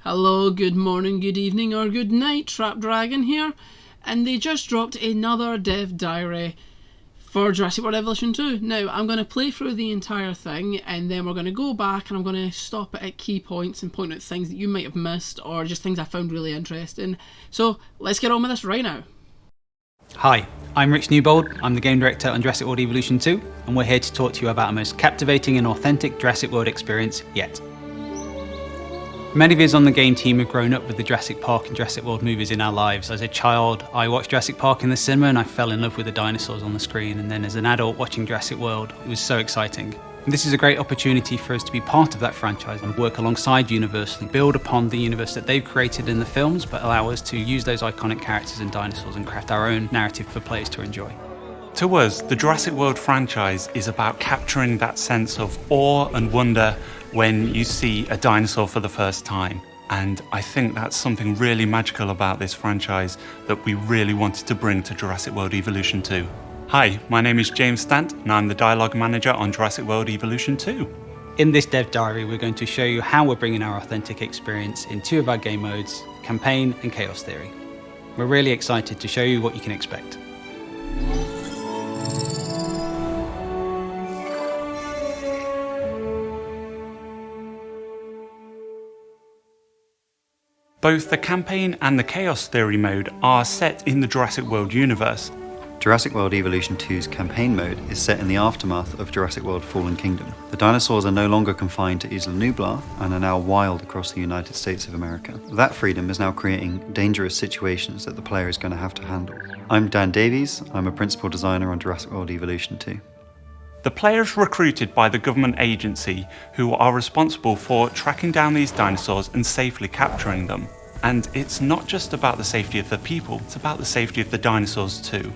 Hello, good morning, good evening, or good night, Trap Dragon here, and they just dropped another dev diary for Jurassic World Evolution 2. Now, I'm going to play through the entire thing, and then we're going to go back and I'm going to stop it at key points and point out things that you might have missed, or just things I found really interesting. So, let's get on with this right now. Hi, I'm Rich Newbold, I'm the Game Director on Jurassic World Evolution 2, and we're here to talk to you about our most captivating and authentic Jurassic World experience yet. Many of us on the game team have grown up with the Jurassic Park and Jurassic World movies in our lives. As a child, I watched Jurassic Park in the cinema and I fell in love with the dinosaurs on the screen, and then as an adult watching Jurassic World, it was so exciting. And this is a great opportunity for us to be part of that franchise and work alongside Universal and build upon the universe that they've created in the films, but allow us to use those iconic characters and dinosaurs and craft our own narrative for players to enjoy. To us, the Jurassic World franchise is about capturing that sense of awe and wonder when you see a dinosaur for the first time. And I think that's something really magical about this franchise that we really wanted to bring to Jurassic World Evolution 2. Hi, my name is James Stant and I'm the Dialogue Manager on Jurassic World Evolution 2. In this dev diary, we're going to show you how we're bringing our authentic experience in two of our game modes, Campaign and Chaos Theory. We're really excited to show you what you can expect. Both the Campaign and the Chaos Theory mode are set in the Jurassic World universe. Jurassic World Evolution 2's Campaign mode is set in the aftermath of Jurassic World Fallen Kingdom. The dinosaurs are no longer confined to Isla Nublar and are now wild across the United States of America. That freedom is now creating dangerous situations that the player is going to have to handle. I'm Dan Davies, I'm a principal designer on Jurassic World Evolution 2. The player is recruited by the government agency who are responsible for tracking down these dinosaurs and safely capturing them. And it's not just about the safety of the people, it's about the safety of the dinosaurs too.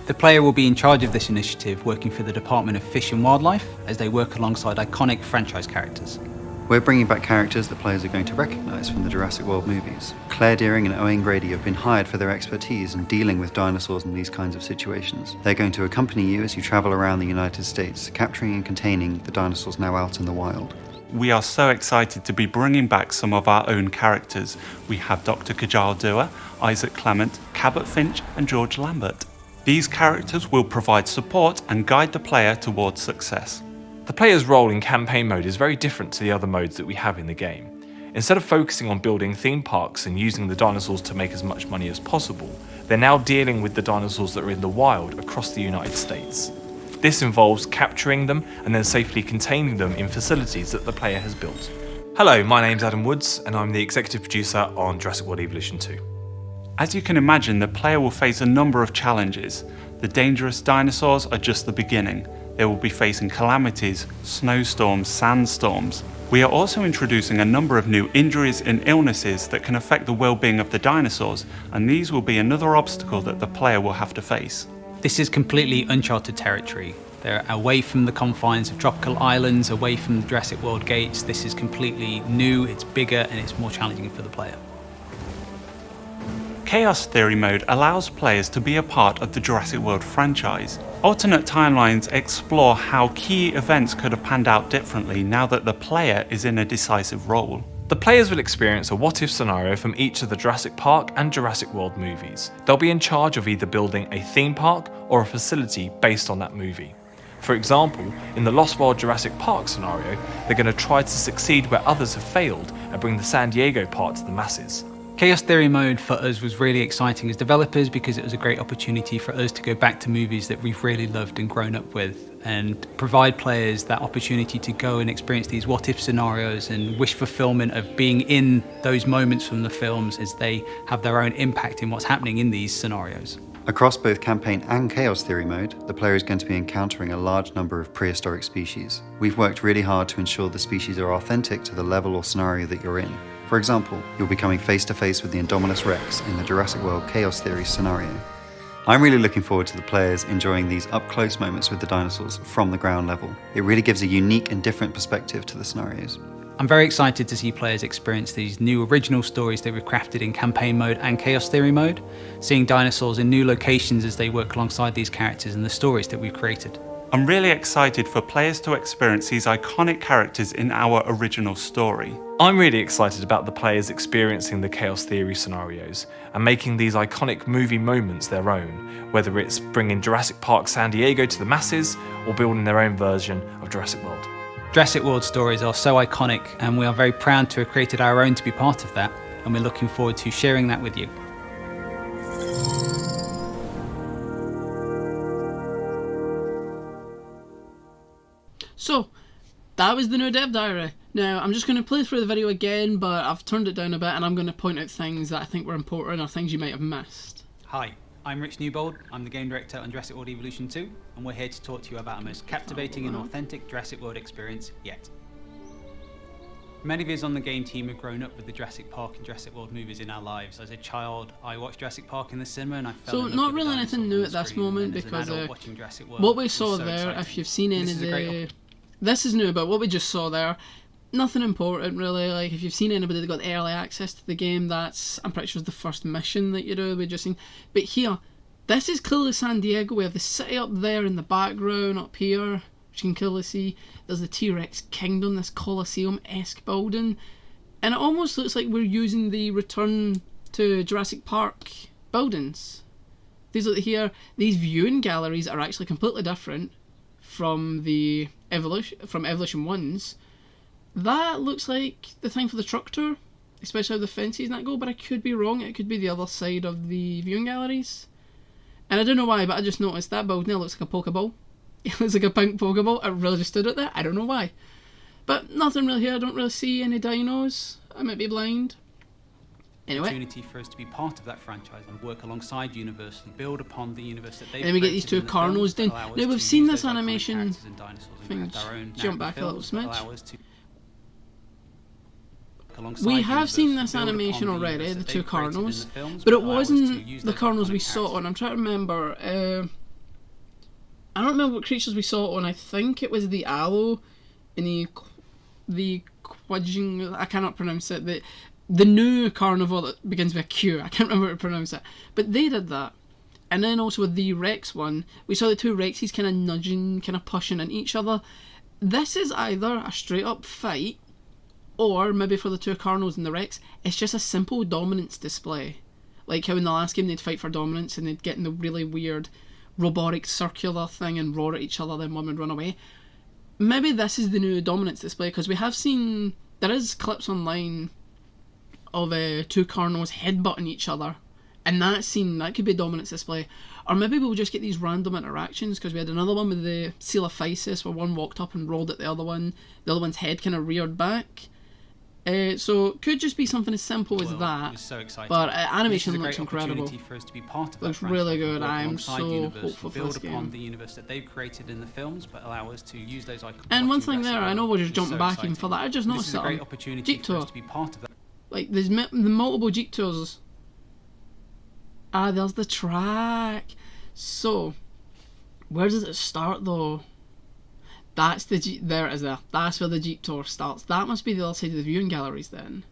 The player will be in charge of this initiative, working for the Department of Fish and Wildlife as they work alongside iconic franchise characters. We're bringing back characters that players are going to recognise from the Jurassic World movies. Claire Dearing and Owen Grady have been hired for their expertise in dealing with dinosaurs in these kinds of situations. They're going to accompany you as you travel around the United States, capturing and containing the dinosaurs now out in the wild. We are so excited to be bringing back some of our own characters. We have Dr. Kajal Dua, Isaac Clement, Cabot Finch and George Lambert. These characters will provide support and guide the player towards success. The player's role in campaign mode is very different to the other modes that we have in the game. Instead of focusing on building theme parks and using the dinosaurs to make as much money as possible, they're now dealing with the dinosaurs that are in the wild across the United States. This involves capturing them and then safely containing them in facilities that the player has built. Hello, my name's Adam Woods and I'm the executive producer on Jurassic World Evolution 2. As you can imagine, the player will face a number of challenges. The dangerous dinosaurs are just the beginning. They will be facing calamities, snowstorms, sandstorms. We are also introducing a number of new injuries and illnesses that can affect the well-being of the dinosaurs, and these will be another obstacle that the player will have to face. This is completely uncharted territory. They're away from the confines of tropical islands, away from the Jurassic World gates. This is completely new, it's bigger, and it's more challenging for the player. Chaos Theory mode allows players to be a part of the Jurassic World franchise. Alternate timelines explore how key events could have panned out differently now that the player is in a decisive role. The players will experience a what-if scenario from each of the Jurassic Park and Jurassic World movies. They'll be in charge of either building a theme park or a facility based on that movie. For example, in the Lost World Jurassic Park scenario, they're going to try to succeed where others have failed and bring the San Diego part to the masses. Chaos Theory mode for us was really exciting as developers because it was a great opportunity for us to go back to movies that we've really loved and grown up with and provide players that opportunity to go and experience these what-if scenarios and wish fulfillment of being in those moments from the films as they have their own impact in what's happening in these scenarios. Across both Campaign and Chaos Theory mode, the player is going to be encountering a large number of prehistoric species. We've worked really hard to ensure the species are authentic to the level or scenario that you're in. For example, you'll be coming face to face with the Indominus Rex in the Jurassic World Chaos Theory scenario. I'm really looking forward to the players enjoying these up-close moments with the dinosaurs from the ground level. It really gives a unique and different perspective to the scenarios. I'm very excited to see players experience these new original stories that we've crafted in Campaign mode and Chaos Theory mode, seeing dinosaurs in new locations as they work alongside these characters and the stories that we've created. I'm really excited for players to experience these iconic characters in our original story. I'm really excited about the players experiencing the chaos theory scenarios and making these iconic movie moments their own, whether it's bringing Jurassic Park San Diego to the masses or building their own version of Jurassic World. Jurassic World stories are so iconic, and we are very proud to have created our own to be part of that, and we're looking forward to sharing that with you. So, that was the new dev diary. Now, I'm just going to play through the video again, but I've turned it down a bit and I'm going to point out things that I think were important or things you might have missed. Hi, I'm Rich Newbold, I'm the game director on Jurassic World Evolution 2, and we're here to talk to you about our most captivating and authentic Jurassic World experience yet. Many of us on the game team have grown up with the Jurassic Park and Jurassic World movies in our lives. As a child, I watched Jurassic Park in the cinema and I fell in love not with really the anything dinosaurs new on at this screen, moment and as an because adult watching Jurassic World what we was saw so there, exciting. if you've seen any This of is a great the... This is new, but what we just saw there, nothing important really. Like, if you've seen anybody that got early access to the game, that's, I'm pretty sure, is the first mission that you do, we just seen. But here, this is clearly San Diego. We have the city up there in the background, up here, which you can clearly see. There's the T-Rex Kingdom, this Colosseum-esque building. And it almost looks like we're using the Return to Jurassic Park buildings. These look here, these viewing galleries are actually completely different from the Evolution 1's. That looks like the thing for the truck tour, especially how the fences and that go, but I could be wrong. It could be the other side of the viewing galleries. And I don't know why, but I just noticed that building looks like a Pokeball. It looks like a pink Pokeball. I really just stood it there. I don't know why. But nothing really here. I don't really see any dinos. I might be blind. Anyway. Opportunity for us to be part of that franchise and work alongside Universal and build upon the universe that they've And then we get these two created in the Carnos films that doing. allow us Now to we've seen use this those iconic animation characters and dinosaurs and thing. craft our own Jump back a little films that smidge. allow us to work alongside We have Universal seen and this build upon animation the already, universe the that two they've created in Carnos, the films, but it allow us to wasn't use the those Carnos we iconic saw characters. on. I'm trying to remember. I don't remember what creatures we saw on. I think it was the Allo and the Quadjing. I cannot pronounce it. The new carnivore that begins with a Q. I can't remember how to pronounce it. But they did that. And then also with the Rex one, we saw the two Rexes kind of nudging, kind of pushing at each other. This is either a straight up fight, or maybe for the two Carnos and the Rex, it's just a simple dominance display. Like how in the last game they'd fight for dominance and they'd get in the really weird robotic circular thing and roar at each other, then one would run away. Maybe this is the new dominance display, because we have seen, there is clips online of two Carnos headbutting each other, and that scene, that could be a dominance display. Or maybe we'll just get these random interactions, because we had another one with the Coelophysis where one walked up and rolled at the other one's head kind of reared back. So it could just be something as simple as that. It was so exciting. But animation This is a looks great incredible. opportunity for us to be part of that Looks really franchise and good. work I'm alongside so Universal hopeful and for build this upon game. the universe that they've created in the films, but allow us to use those iconic. And one thing there, I know we're just jumping back in for that. I just This noticed is a great something. opportunity Jeep for us tour. to be part of that. Like, there's the multiple Jeep tours. Ah, there's the track. So, where does it start though? That's the Jeep. There it is there. That's where the Jeep tour starts. That must be the other side of the viewing galleries then.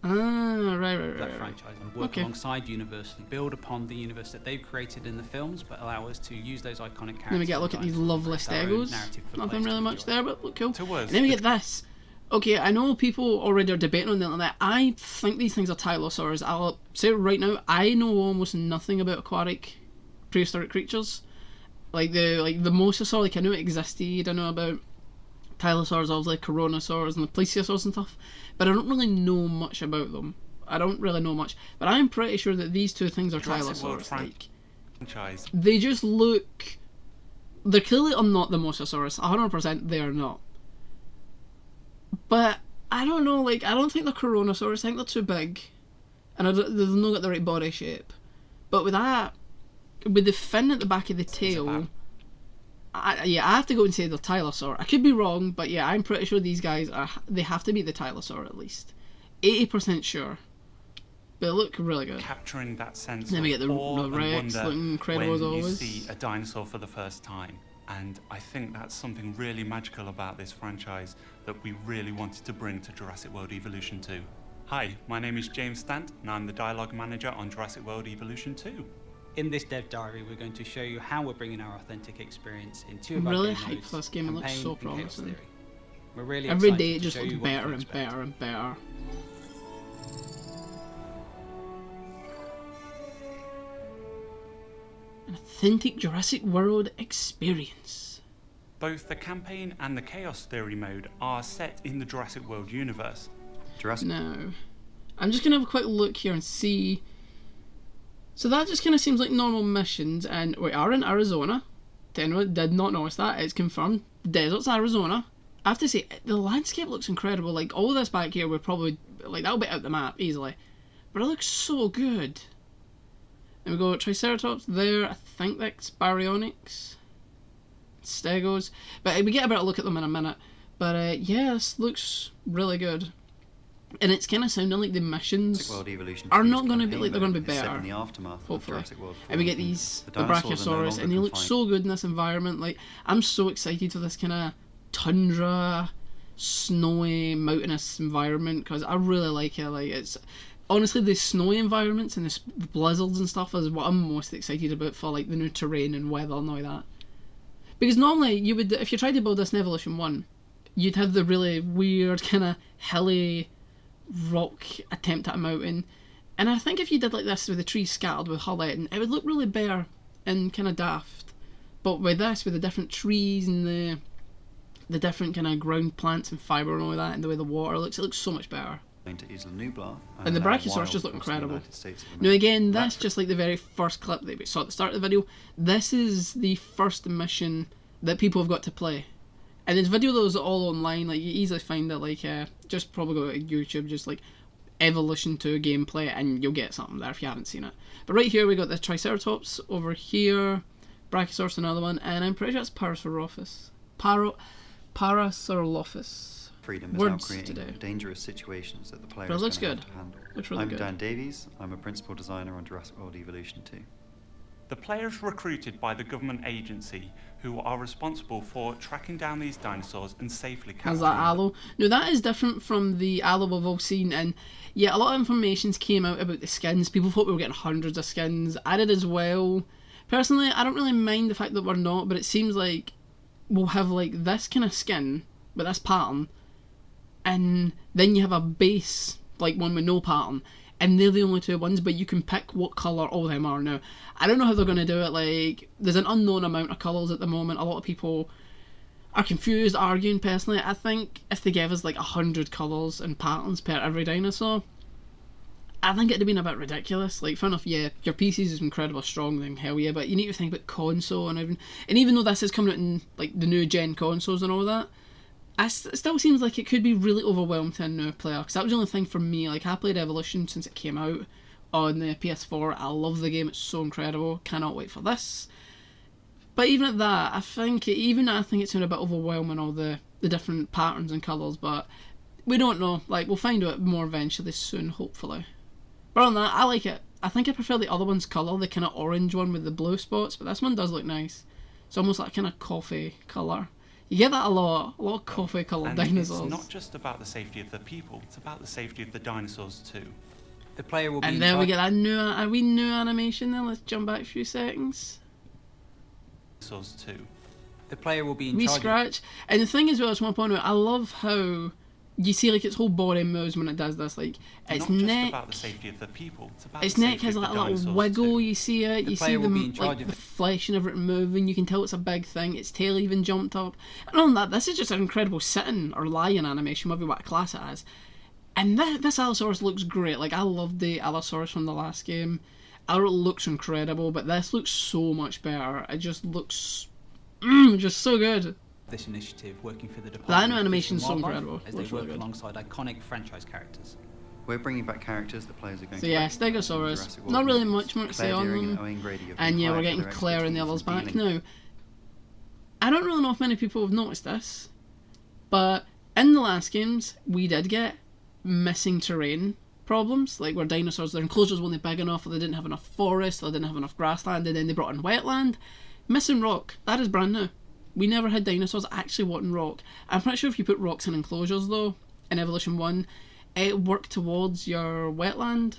Ah, right. That franchise and work alongside Universal and build upon the universe that they've created in the films, but allow us to use those iconic characters. Then we get a look at these lovely stegos. Nothing really much there, but look cool. And then we get this. Okay, I know people already are debating on the internet. I think these things are Tylosaurus. I'll say it right now, I know almost nothing about aquatic prehistoric creatures. Like the mosasaur, like I knew it existed. I know about Tylosaurs, obviously Coronosaurs and the Plesiosaurs and stuff, but I don't really know much about them. I don't really know much, but I'm pretty sure that these two things are Tylosaurs. Like, they just look. They clearly are not the Mosasaurus. 100% they are not. But I don't know. Like, I don't think they're Coronosaurus. I think they're too big, and they've not got the right body shape. But with that, with the fin at the back of the tail. I have to go and say the Tylosaur. I could be wrong, but yeah, I'm pretty sure these guys they have to be the Tylosaur at least. 80% sure. But they look really good. Capturing that sense Then we get of the awe and Rex wonder looking incredible as when you always. see a dinosaur for the first time. And I think that's something really magical about this franchise that we really wanted to bring to Jurassic World Evolution 2. Hi, my name is James Stant, and I'm the dialogue manager on Jurassic World Evolution 2. In this dev diary, we're going to show you how we're bringing our authentic experience in two of I'm our really game hyped modes, for this game. It looks Campaign so and Chaos promising. Theory. We're really Every excited day it to just show looks you what you better can and expect. better and better. An authentic Jurassic World experience. Both the campaign and the Chaos Theory mode are set in the Jurassic World universe. Jurassic. Now, I'm just gonna have a quick look here and see. So that just kind of seems like normal missions, and we are in Arizona. To anyone did not notice that, it's confirmed. Desert's Arizona. I have to say, the landscape looks incredible. Like, all this back here, we're probably, like, that'll be out the map easily. But it looks so good. And we go Triceratops there. I think that's Baryonyx. Stegos. But we get a better look at them in a minute. But yeah, this looks really good. And it's kind of sounding like the missions Jurassic World Evolution are 2's not going to be campaign like they're going to mode be is set better. in the aftermath of Hopefully. Jurassic World And we get 14. these, the dinosaurs are no Brachiosaurus, longer and they look confined. so good in this environment. Like, I'm so excited for this kind of tundra, snowy, mountainous environment, because I really like it. Like, it's honestly the snowy environments and the blizzards and stuff is what I'm most excited about for, like, the new terrain and weather and all that. Because normally you would, if you tried to build this in Evolution 1, you'd have the really weird kind of hilly rock attempt at a mountain, and I think if you did like this with the trees scattered with highlighting, it would look really bare and kind of daft. But with this, with the different trees and the different kind of ground plants and fibre and all that, and the way the water looks, it looks so much better. To Isla Nublar, And the allow Brachiosaurus wild just look across the incredible. United States of Now America. again, that's That- just like the very first clip that we saw at the start of the video. This is the first mission that people have got to play. And this video though is all online, like you easily find it, like just probably go to YouTube, just like Evolution 2 gameplay, and you'll get something there if you haven't seen it. But right here we got the Triceratops, over here Brachiosaurus, another one, and I'm pretty sure it's Parasaurolophus. freedom is Words now creating today. dangerous situations that the player But it is looks going good. to have to handle. Looks really I'm good. Dan Davies. I'm a principal designer on Jurassic World Evolution 2. The player is recruited by the government agency who are responsible for tracking down these dinosaurs and safely Has capturing that them. Allo? Now that is different from the Allo we've all seen, and yeah, a lot of information's came out about the skins. People thought we were getting hundreds of skins. I did as well. Personally, I don't really mind the fact that we're not, but it seems like we'll have like this kind of skin with this pattern, and then you have a base, like one with no pattern, and they're the only two ones, but you can pick what colour all of them are. Now, I don't know how they're going to do it. Like, there's an unknown amount of colours at the moment. A lot of people are confused, arguing. Personally, I think if they gave us like 100 colours and patterns per every dinosaur, I think it'd have been a bit ridiculous. Like, fair enough, yeah, your PCs is incredibly strong, then hell yeah, but you need to think about console and even though this is coming out in like the new gen consoles and all that, it still seems like it could be really overwhelmed to a new player, because that was the only thing for me. Like, I played Evolution since it came out on the PS4. I love the game, it's so incredible, cannot wait for this. But even at that, I think it's been a bit overwhelming, all the different patterns and colours, but we don't know. Like, we'll find out more eventually soon, hopefully. But on that, I like it. I think I prefer the other one's colour, the kind of orange one with the blue spots, but this one does look nice. It's almost like a kind of coffee colour. You get that a lot of coffee coloured And dinosaurs. it's not just about the safety of the people, it's about the safety of the dinosaurs too. The player will be in And then we charge- get that new animation there. Let's jump back a few seconds. Dinosaurs too. The player will be in Me charge. scratch. And the thing as well, I just want to point out, I love how you see like its whole body moves when it does this. Like, its not just neck, about the safety of the people, it's about its the neck safety has of like the a little dinosaurs wiggle. too. You see it. The You see player will be them in charge like of the it. flesh and everything moving. You can tell it's a big thing. Its tail even jumped up. And on that, this is just an incredible sitting or lying animation, whatever what class it is. And this Allosaurus looks great. Like, I loved the Allosaurus from the last game. It looks incredible, but this looks so much better. It just looks just so good. This initiative working for the That Department of animation's Fish and so Wildlife incredible. as Looks they really work good. alongside iconic franchise characters. We're bringing back characters the players are going So to yeah, recognize from Stegosaurus. Jurassic World Not really movies. much more to say Claire on Dearing them. and Owen Grady have And been yeah, we're hired for getting their Claire and the expertise others in back dealing- now. I don't really know if many people have noticed this, but in the last games, we did get missing terrain problems, like where dinosaurs, their enclosures weren't big enough, or they didn't have enough forest, or they didn't have enough grassland, and then they brought in wetland. Missing rock, that is brand new. We never had dinosaurs actually wanting rock. I'm pretty sure if you put rocks in enclosures though, in Evolution 1, it worked towards your wetland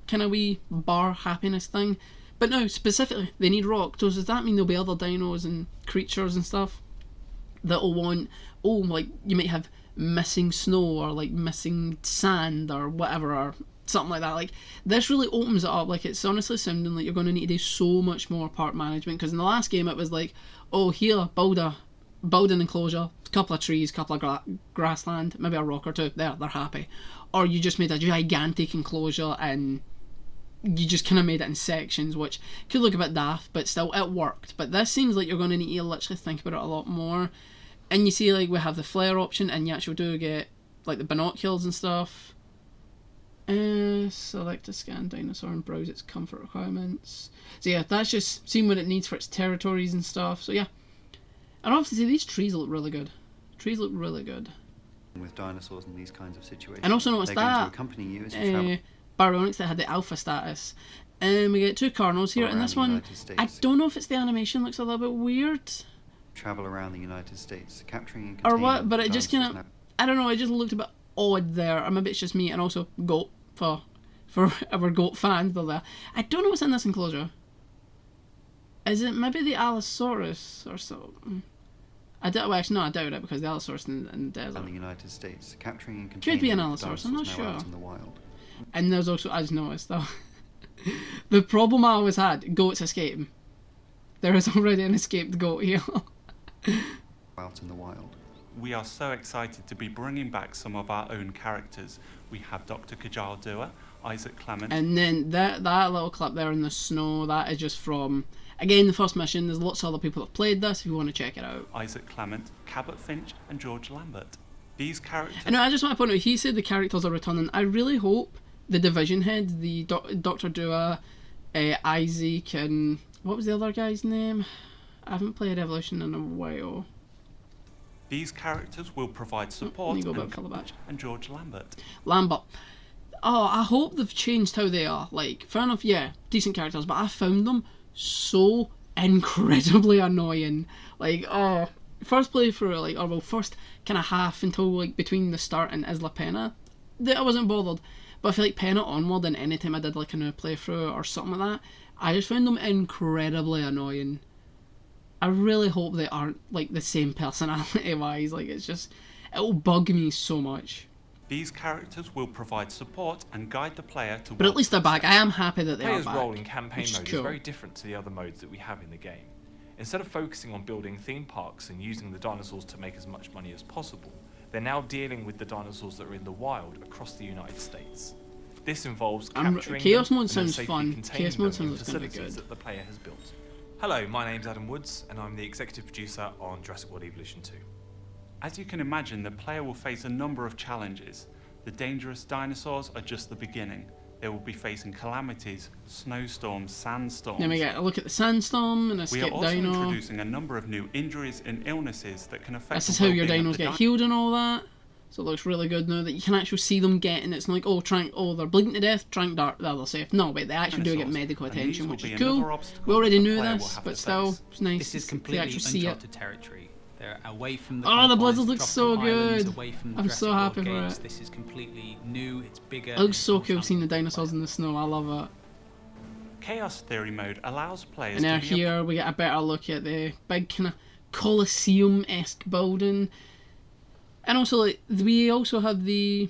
kind of wee bar happiness thing. But no, specifically, they need rock. Does that mean there'll be other dinos and creatures and stuff that'll want, like, you might have missing snow or, like, missing sand or whatever, or something like that. Like, this really opens it up. Like, it's honestly sounding like you're going to need to do so much more park management, because in the last game it was like, oh, here, build an enclosure, a couple of trees, couple of grassland, maybe a rock or two, they're happy. Or you just made a gigantic enclosure and you just kind of made it in sections, which could look a bit daft, but still, it worked. But this seems like you're going to need to literally think about it a lot more. And you see, like, we have the flare option, and you actually do get, like, the binoculars and stuff. Select to scan dinosaur and browse its comfort requirements. So yeah, that's just seeing what it needs for its territories and stuff. So yeah. And I have to say, these trees look really good. Trees look really good. With dinosaurs in these kinds of situations. And also notice they're going that to accompany you as you travel. Baryonyx that had the alpha status. We get 2 Cardinals here, and this one, I don't know if it's the animation looks a little bit weird. Travel around the United States, capturing and Or containing what, but it just kind of, dinosaurs. I don't know, it just looked a bit odd there. Or maybe it's just me, and also goat, for our goat fans, they're there. I don't know what's in this enclosure. Is it maybe the Allosaurus or so? I doubt it, because the Allosaurus in the desert. In the United States, capturing and Could containing be an the Allosaurus, I'm not dinosaurs now out sure. in the wild. And there's also, I just noticed though, the problem I always had, goats escaping. There is already an escaped goat here. Out in the wild. We are so excited to be bringing back some of our own characters. We have Dr. Kajal Dua, Isaac Clement. And then that little clip there in the snow, that is just from, again, the first mission. There's lots of other people that have played this if you want to check it out. Isaac Clement, Cabot Finch, and George Lambert. These characters... And I just want to point out, he said the characters are returning. I really hope the division heads, the Dr. Dua, Isaac, and what was the other guy's name? I haven't played Evolution in a while. These characters will provide support and George Lambert. Oh, I hope they've changed how they are. Like, fair enough, yeah, decent characters, but I found them so incredibly annoying. Like, first playthrough, like, or well, first kind of half until, like, between the start and Isla Pena, I wasn't bothered. But I feel like Pena onward, and any time I did, like, a new playthrough or something like that, I just found them incredibly annoying. I really hope they aren't, like, the same personality-wise. Like, it's just, it'll bug me so much. These characters will provide support and guide the player to... But at least they're back. I am happy that they are Player's back. role in campaign mode cool. is very different to the other modes that we have in the game. Instead of focusing on building theme parks and using the dinosaurs to make as much money as possible, they're now dealing with the dinosaurs that are in the wild across the United States. This involves capturing Chaos them mode and then sounds safely fun. containing Chaos mode them in sounds gonna be facilities good. that the player has built. Hello, my name's Adam Woods, and I'm the executive producer on Jurassic World Evolution 2. As you can imagine, the player will face a number of challenges. The dangerous dinosaurs are just the beginning. They will be facing calamities, snowstorms, sandstorms. Then we get a look at the sandstorm and We are escape also dino. introducing a number of new injuries and illnesses that can affect This is the how your well-being of dinos the get healed and all that. So it looks really good now that you can actually see them getting. It's not like, they're bleeding to death, trying to they're safe. No, but they actually do get medical And these attention, will which be is another cool. obstacle We already that the knew player will this, have but to still, face. it's nice This is to completely actually see it. uncharted territory. They're away from the Oh, the confines, blizzard looks so tropical islands, good. away from the I'm Jurassic so World happy for games. it. This is completely new, it's bigger. It looks so and it's cool more seeing the challenging. dinosaurs in the snow. I love it. Chaos Theory mode allows players And now to be here we get a better look at the big kind of Colosseum-esque building. And also, like, we also have the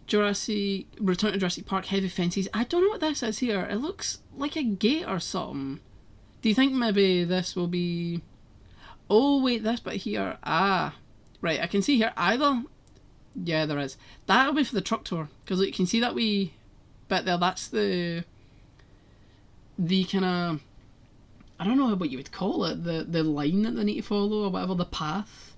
Return to Jurassic Park heavy fences. I don't know what this is here. It looks like a gate or something. Do you think maybe this will be... Oh, wait, this bit here. Ah. Right, I can see here either... Yeah, there is. That'll be for the truck tour. Because you can see that wee bit there. That's the kind of... I don't know what you would call it. The line that they need to follow or whatever. The path.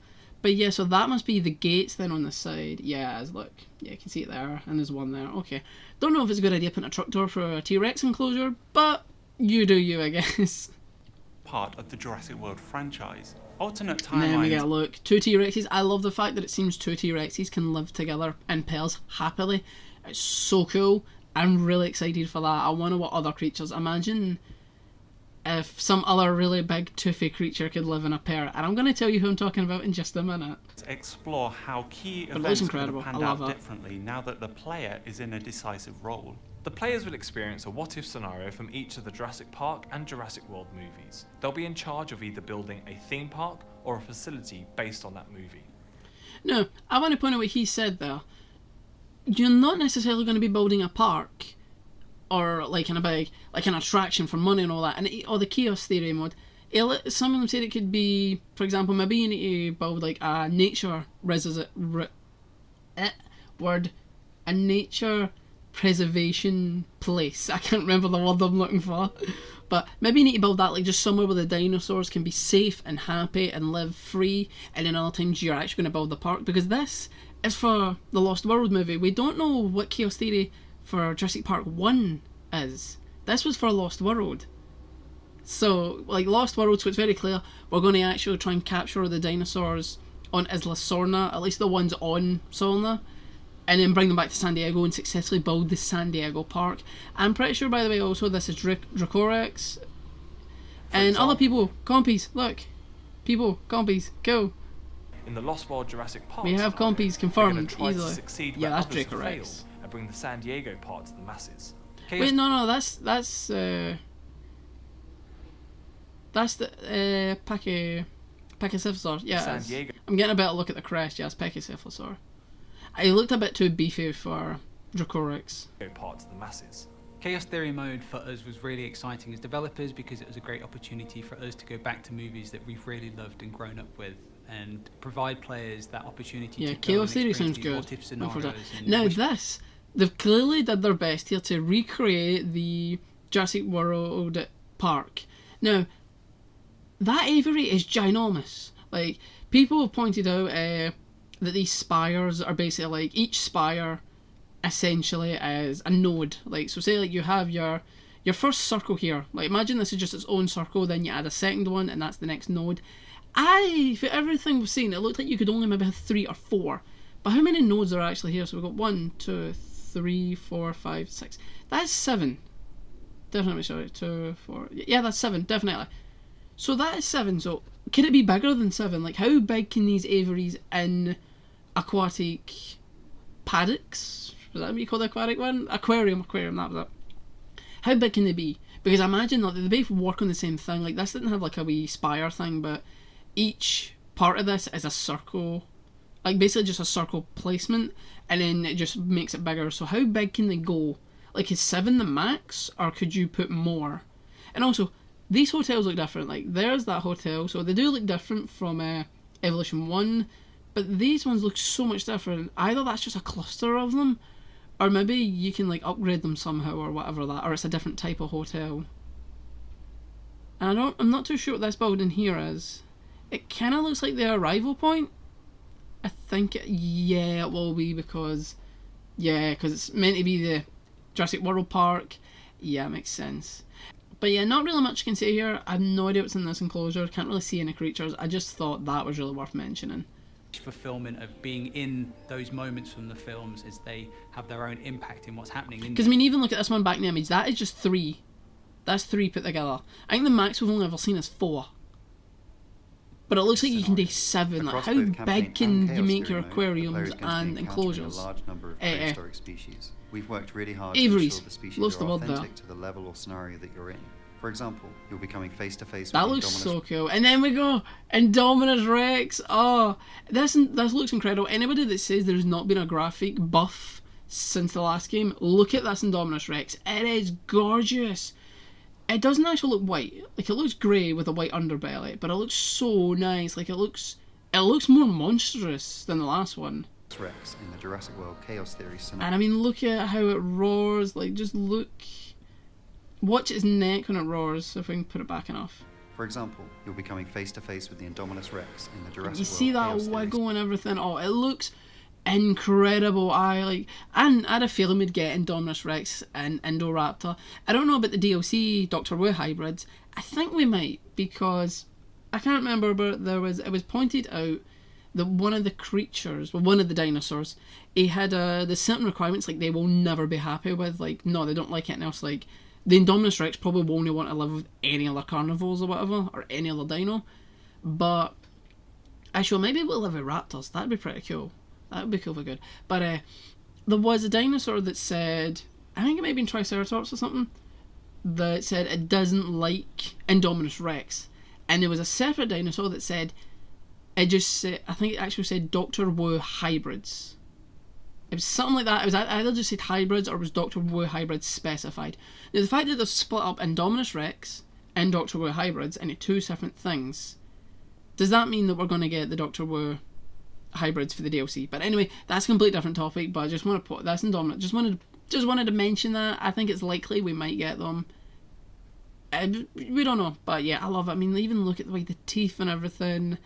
But yeah, so that must be the gates then on the side. Yeah, it is, look. Yeah, you can see it there. And there's one there. Okay. Don't know if it's a good idea putting a truck door for a T-Rex enclosure. But you do you, I guess. part of the Jurassic World franchise. Alternate And then we timelines. get a look. 2 T-Rexes. I love the fact that it seems 2 T-Rexes can live together in pairs happily. It's so cool. I'm really excited for that. I wonder what other creatures. Imagine if some other really big toothy creature could live in a pair. And I'm going to tell you who I'm talking about in just a minute. Explore how key But it looks events could incredible. have I panned love out it. differently now that the player is in a decisive role. The players will experience a what-if scenario from each of the Jurassic Park and Jurassic World movies. They'll be in charge of either building a theme park or a facility based on that movie. Now, I want to point out what he said there. You're not necessarily going to be building a park or like in a big, like an attraction for money and all that, or the chaos theory mode. Some of them said it could be, for example, maybe you need to build like a nature a nature preservation place. I can't remember the word I'm looking for, but maybe you need to build that like just somewhere where the dinosaurs can be safe and happy and live free, and then other times you're actually going to build the park, because this is for the Lost World movie. We don't know what chaos theory for Jurassic Park 1 is. This was for Lost World. So, like Lost World, so it's very clear we're going to actually try and capture the dinosaurs on Isla Sorna, at least the ones on Solna, and then bring them back to San Diego and successfully build the San Diego park. I'm pretty sure, by the way, also this is Dracorex. And other people, compies, look. People, compies, go. In the Lost World Jurassic Park We have scenario, compies they're gonna confirmed try to easily. succeed Yeah, where that's others have Dracorex. failed and bring the San Diego part to the masses. Wait, no, that's the Pachycephalosaur. Yeah, San it is. Diego. I'm getting a better look at the crest. Yeah, it's Pachycephalosaur. I looked a bit too beefy for Dracorex. Part to the masses. Chaos Theory mode for us was really exciting as developers because it was a great opportunity for us to go back to movies that we've really loved and grown up with, and provide players that opportunity Yeah, to go Chaos and Theory experience sounds these good. what-if scenarios. and Now wish- this, they've clearly did their best here to recreate the Jurassic World park. Now, that aviary is ginormous. Like, people have pointed out that these spires are basically like, each spire essentially is a node. Like, so say like you have your first circle here. Like, imagine this is just its own circle, then you add a second one, and that's the next node. For everything we've seen, it looked like you could only maybe have 3 or 4. But how many nodes are actually here? So we've got 1, 2, 3, 4, 5, 6. That's 7. Definitely, sorry. 2, 4. Yeah, that's 7, definitely. So that is 7. So can it be bigger than 7? Like, how big can these aviaries in aquatic paddocks? Was that what you call the aquatic one? Aquarium, that was it. How big can they be? Because I imagine that they both work on the same thing. Like, this didn't have like a wee spire thing, but each part of this is a circle, like basically just a circle placement, and then it just makes it bigger. So how big can they go? Like, is 7 the max, or could you put more? And also, these hotels look different. Like, there's that hotel, so they do look different from Evolution 1, but these ones look so much different. Either that's just a cluster of them, or maybe you can like upgrade them somehow, or whatever that, or it's a different type of hotel. And I'm not too sure what this building here is. It kind of looks like the arrival point. I think, yeah, it will be because it's meant to be the Jurassic World Park. Yeah, it makes sense. But yeah, not really much I can say here. I have no idea what's in this enclosure. Can't really see any creatures. I just thought that was really worth mentioning. fulfillment of being in those moments from the films as they have their own impact in what's happening. Because I mean, even look at this one back in the image. That is just 3. That's 3 put together. I think the max we've only ever seen is 4. But it looks like you can do 7. Like, how big can you make your aquariums and enclosures? A large number of prehistoric species. We've worked really hard to Aviaries. ensure the species Lost the are word there. authentic to the level or scenario that you're in. For example, you'll be coming face to face with That the looks Indominus so cool. And then we go Indominus Rex. Oh, this looks incredible. Anybody that says there's not been a graphic buff since the last game, look at this Indominus Rex. It is gorgeous. It doesn't actually look white. Like, it looks grey with a white underbelly, but it looks so nice. Like, it looks more monstrous than the last one. Rex in the Jurassic World Chaos Theory scenario. And I mean, look at how it roars. Like, just look. Watch its neck when it roars, if we can put it back enough. For example, you'll be coming face to face with the Indominus Rex in the Jurassic World You see that Chaos Theory. wiggle and everything. Oh, it looks incredible. I had a feeling we'd get Indominus Rex and Indoraptor. I don't know about the DLC Doctor Wu hybrids. I think we might, because I can't remember, but it was pointed out that one of the creatures, well, one of the dinosaurs, he had there's certain requirements like they will never be happy with. Like, no, they don't like anything else. Like, The Indominus Rex probably won't want to live with any other carnivores or whatever, or any other dino. But actually, maybe we'll live with raptors. That'd be pretty cool. That would be cool for good. But there was a dinosaur that said, I think it might have been Triceratops or something, that said it doesn't like Indominus Rex. And there was a separate dinosaur that said, it just said, I think it actually said Dr. Wu hybrids. It was something like that. It was either just said hybrids or it was Dr. Wu hybrids specified. Now, the fact that they've split up Indominus Rex and Dr. Wu hybrids into two different things, does that mean that we're going to get the Dr. Wu hybrids for the DLC? But anyway, that's a completely different topic, but I just want to put that's Indominus. Just wanted to mention that. I think it's likely we might get them. We don't know, but yeah, I love it. I mean, even look at the way the teeth and everything.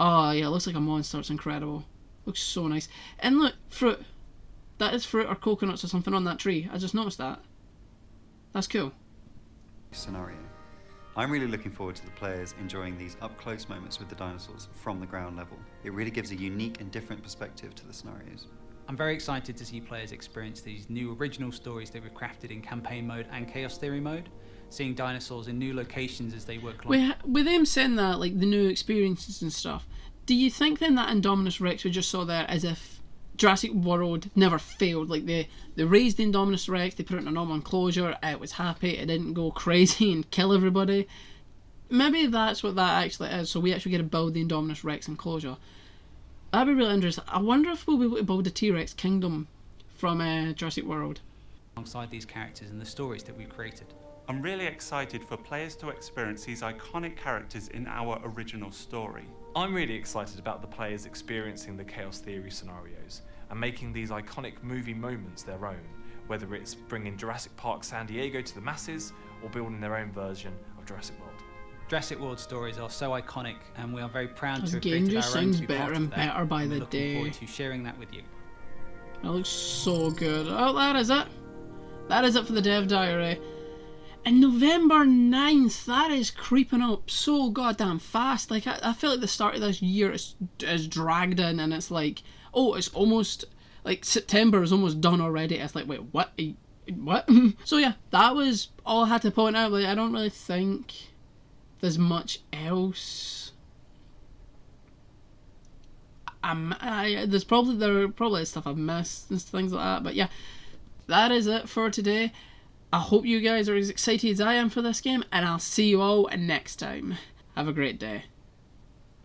Oh yeah, it looks like a monster. It's incredible. Looks so nice. And look, fruit. That is fruit or coconuts or something on that tree. I just noticed that. That's cool. Scenario. I'm really looking forward to the players enjoying these up-close moments with the dinosaurs from the ground level. It really gives a unique and different perspective to the scenarios. I'm very excited to see players experience these new original stories that we've crafted in campaign mode and chaos theory mode, seeing dinosaurs in new locations as they work along. With them saying that, like the new experiences and stuff, do you think then that Indominus Rex we just saw there as if Jurassic World never failed? Like they raised the Indominus Rex, they put it in a normal enclosure, it was happy, it didn't go crazy and kill everybody. Maybe that's what that actually is, so we actually get to build the Indominus Rex enclosure. That'd be really interesting. I wonder if we'll be able to build a T-Rex kingdom from Jurassic World. Alongside these characters and the stories that we've created. I'm really excited for players to experience these iconic characters in our original story. I'm really excited about the players experiencing the chaos theory scenarios and making these iconic movie moments their own, whether it's bringing Jurassic Park San Diego to the masses or building their own version of Jurassic World. Jurassic World stories are so iconic, and we are very proud This to have game created just our own sounds to be part better of and that. better by I'm the looking day. forward to sharing that with you. That looks so good. Oh, that is it. That is it for the Dev Diary. And November 9th, that is creeping up so goddamn fast. Like, I feel like the start of this year is dragged in, and it's like, oh, it's almost, like, September is almost done already. It's like, wait, what? What? So yeah, that was all I had to point out. Like, I don't really think there's much else. There probably is stuff I've missed and things like that. But yeah, that is it for today. I hope you guys are as excited as I am for this game, and I'll see you all next time. Have a great day.